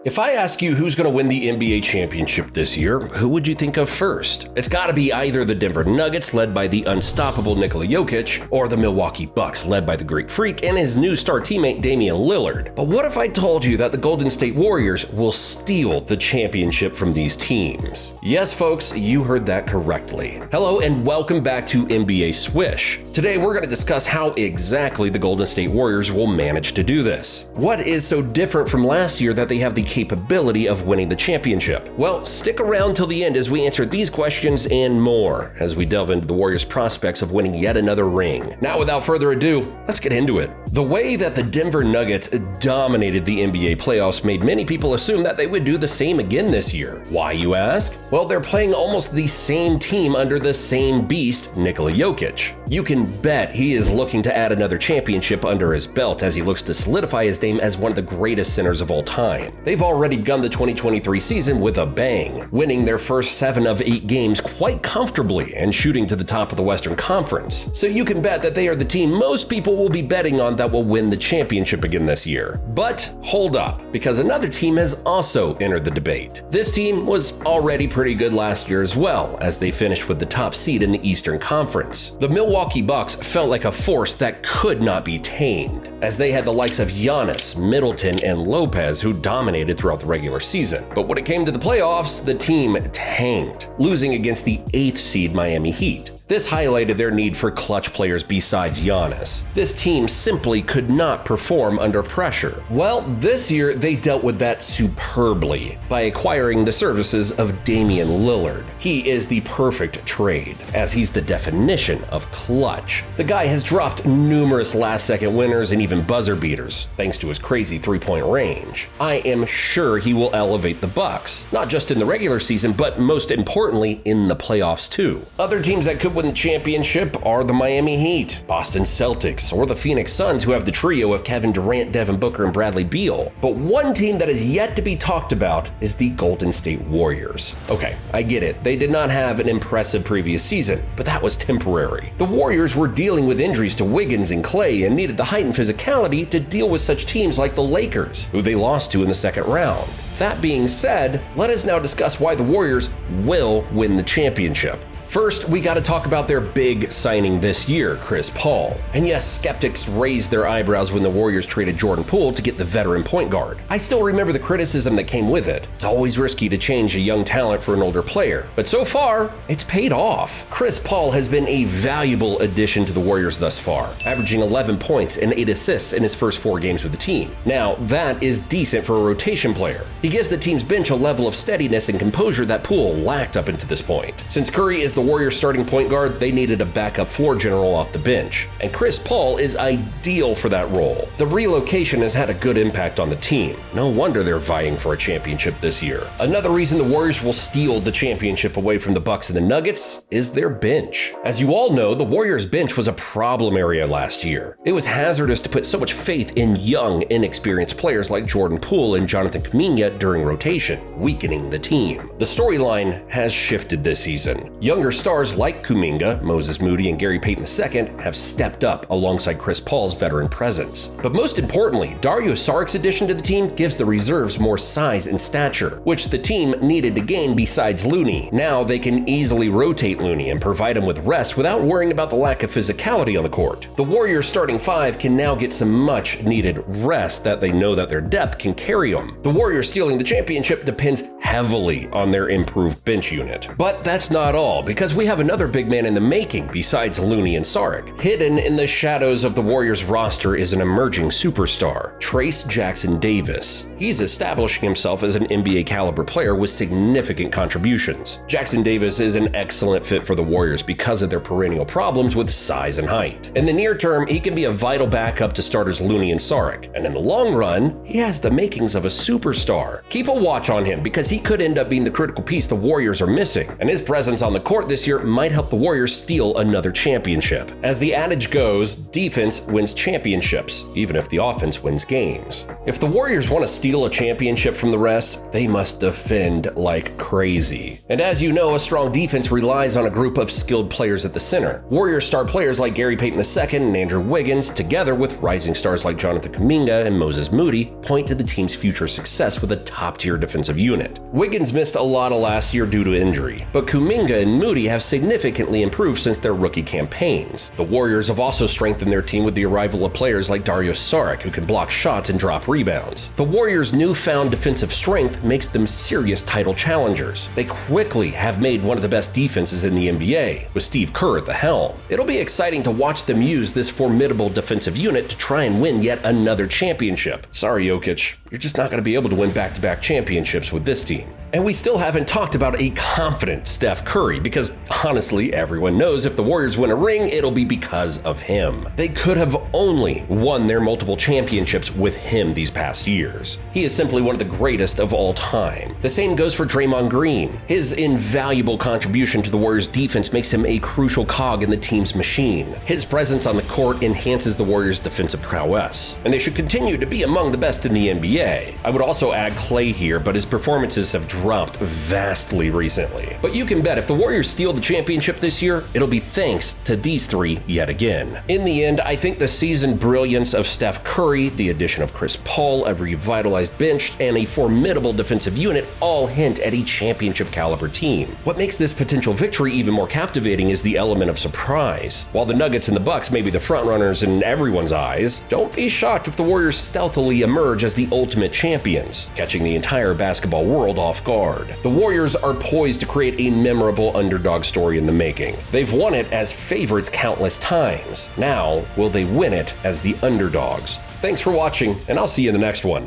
If I ask you who's going to win the NBA championship this year, who would you think of first? It's got to be either the Denver Nuggets, led by the unstoppable Nikola Jokic, or the Milwaukee Bucks, led by the Greek Freak and his new star teammate Damian Lillard. But what if I told you that the Golden State Warriors will steal the championship from these teams? Yes, folks, you heard that correctly. Hello and welcome back to NBA Swish. Today we're going to discuss how exactly the Golden State Warriors will manage to do this. What is so different from last year that they have the capability of winning the championship? Well, stick around till the end as we answer these questions and more as we delve into the Warriors' prospects of winning yet another ring. Now, without further ado, let's get into it. The way that the Denver Nuggets dominated the NBA playoffs made many people assume that they would do the same again this year. Why, you ask? Well, they're playing almost the same team under the same beast, Nikola Jokic. You can bet he is looking to add another championship under his belt as he looks to solidify his name as one of the greatest centers of all time. They've already begun the 2023 season with a bang, winning their first 7 of 8 games quite comfortably and shooting to the top of the Western Conference. So you can bet that they are the team most people will be betting on that will win the championship again this year. But hold up, because another team has also entered the debate. This team was already pretty good last year as well, as they finished with the top seed in the Eastern Conference. The Milwaukee Bucks felt like a force that could not be tamed, as they had the likes of Giannis, Middleton, and Lopez who dominated throughout the regular season. But when it came to the playoffs, the team tanked, losing against the 8th seed Miami Heat. This highlighted their need for clutch players besides Giannis. This team simply could not perform under pressure. Well, this year they dealt with that superbly by acquiring the services of Damian Lillard. He is the perfect trade, as he's the definition of clutch. The guy has dropped numerous last-second winners and even buzzer beaters, thanks to his crazy three-point range. I am sure he will elevate the Bucks, not just in the regular season, but most importantly in the playoffs too. Other teams that could win the championship are the Miami Heat, Boston Celtics, or the Phoenix Suns, who have the trio of Kevin Durant, Devin Booker, and Bradley Beal. But one team that is yet to be talked about is the Golden State Warriors. Okay, I get it. They did not have an impressive previous season, but that was temporary. The Warriors were dealing with injuries to Wiggins and Clay and needed the heightened physicality to deal with such teams like the Lakers, who they lost to in the second round. That being said, let us now discuss why the Warriors will win the championship. First, we gotta talk about their big signing this year, Chris Paul. And yes, skeptics raised their eyebrows when the Warriors traded Jordan Poole to get the veteran point guard. I still remember the criticism that came with it. It's always risky to change a young talent for an older player, but so far, it's paid off. Chris Paul has been a valuable addition to the Warriors thus far, averaging 11 points and 8 assists in his first 4 games with the team. Now, that is decent for a rotation player. He gives the team's bench a level of steadiness and composure that Poole lacked up until this point. Since Curry is the Warriors starting point guard, they needed a backup floor general off the bench, and Chris Paul is ideal for that role. The relocation has had a good impact on the team. No wonder they're vying for a championship this year. Another reason the Warriors will steal the championship away from the Bucks and the Nuggets is their bench. As you all know, the Warriors bench was a problem area last year. It was hazardous to put so much faith in young, inexperienced players like Jordan Poole and Jonathan Kuminga during rotation, weakening the team. The storyline has shifted this season. Younger stars like Kuminga, Moses Moody, and Gary Payton II have stepped up alongside Chris Paul's veteran presence. But most importantly, Dario Saric's addition to the team gives the reserves more size and stature, which the team needed to gain besides Looney. Now they can easily rotate Looney and provide him with rest without worrying about the lack of physicality on the court. The Warriors starting 5 can now get some much needed rest that they know that their depth can carry them. The Warriors stealing the championship depends heavily on their improved bench unit. But that's not all, because we have another big man in the making besides Looney and Saric. Hidden in the shadows of the Warriors roster is an emerging superstar, Trace Jackson Davis. He's establishing himself as an NBA caliber player with significant contributions. Jackson Davis is an excellent fit for the Warriors because of their perennial problems with size and height. In the near term, he can be a vital backup to starters Looney and Saric, and in the long run, he has the makings of a superstar. Keep a watch on him because he could end up being the critical piece the Warriors are missing, and his presence on the court support this year might help the Warriors steal another championship. As the adage goes, defense wins championships, even if the offense wins games. If the Warriors want to steal a championship from the rest, they must defend like crazy. And as you know, a strong defense relies on a group of skilled players at the center. Warriors star players like Gary Payton II and Andrew Wiggins, together with rising stars like Jonathan Kuminga and Moses Moody, point to the team's future success with a top-tier defensive unit. Wiggins missed a lot of last year due to injury, but Kuminga and Moody have significantly improved since their rookie campaigns. The Warriors have also strengthened their team with the arrival of players like Dario Saric, who can block shots and drop rebounds. The Warriors' newfound defensive strength makes them serious title challengers. They quickly have made one of the best defenses in the NBA, with Steve Kerr at the helm. It'll be exciting to watch them use this formidable defensive unit to try and win yet another championship. Sorry, Jokic, you're just not going to be able to win back-to-back championships with this team. And we still haven't talked about a confident Steph Curry, because honestly, everyone knows if the Warriors win a ring, it'll be because of him. They could have only won their multiple championships with him these past years. He is simply one of the greatest of all time. The same goes for Draymond Green. His invaluable contribution to the Warriors' defense makes him a crucial cog in the team's machine. His presence on the court enhances the Warriors' defensive prowess, and they should continue to be among the best in the NBA. I would also add Klay here, but his performances have dropped vastly recently. But you can bet if the Warriors steal the championship this year, it'll be thanks to these three yet again. In the end, I think the seasoned brilliance of Steph Curry, the addition of Chris Paul, a revitalized bench, and a formidable defensive unit all hint at a championship caliber team. What makes this potential victory even more captivating is the element of surprise. While the Nuggets and the Bucks may be the frontrunners in everyone's eyes, don't be shocked if the Warriors stealthily emerge as the ultimate champions, catching the entire basketball world off guard. The Warriors are poised to create a memorable underdog story in the making. They've won it as favorites countless times. Now, will they win it as the underdogs? Thanks for watching, and I'll see you in the next one.